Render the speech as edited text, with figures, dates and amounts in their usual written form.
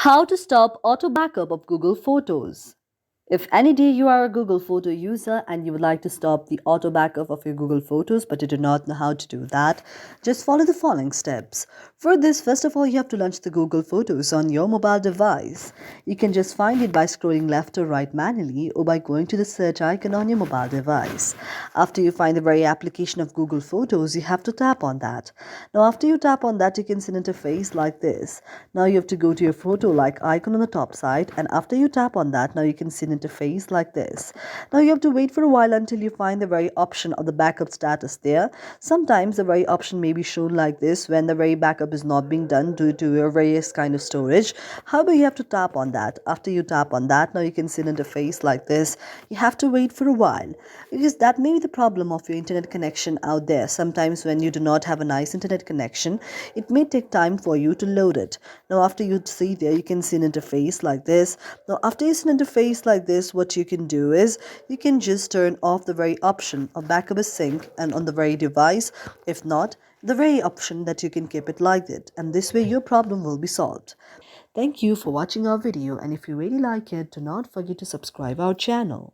How to stop auto backup of Google Photos. If any day you are a Google Photo user and you would like to stop the auto backup of your Google Photos but you do not know how to do that, just follow the following steps. For this, first of all, you have to launch the Google Photos on your mobile device. You can just find it by scrolling left or right manually or by going to the search icon on your mobile device. After you find the very application of Google Photos, you have to tap on that. Now, after you tap on that, you can see an interface like this. Now you have to go to your photo like icon on the top side, and after you tap on that, now you can see an interface like this. Now you have to wait for a while until you find the very option of the backup status there. Sometimes the very option may be shown like this when the very backup is not being done due to your various kind of storage. However, you have to tap on that. After you tap on that, now you can see an interface like this. You have to wait for a while because that may be the problem of your internet connection out there. Sometimes when you do not have a nice internet connection, it may take time for you to load it. Now after you see there, you can see an interface like this. Now after you see an interface like this, what you can do is you can just turn off the very option of backup as sync and on the very device. If not, the very option that you can keep it like that, and this way your problem will be solved. Thank you for watching our video, and if you really like it, do not forget to subscribe our channel.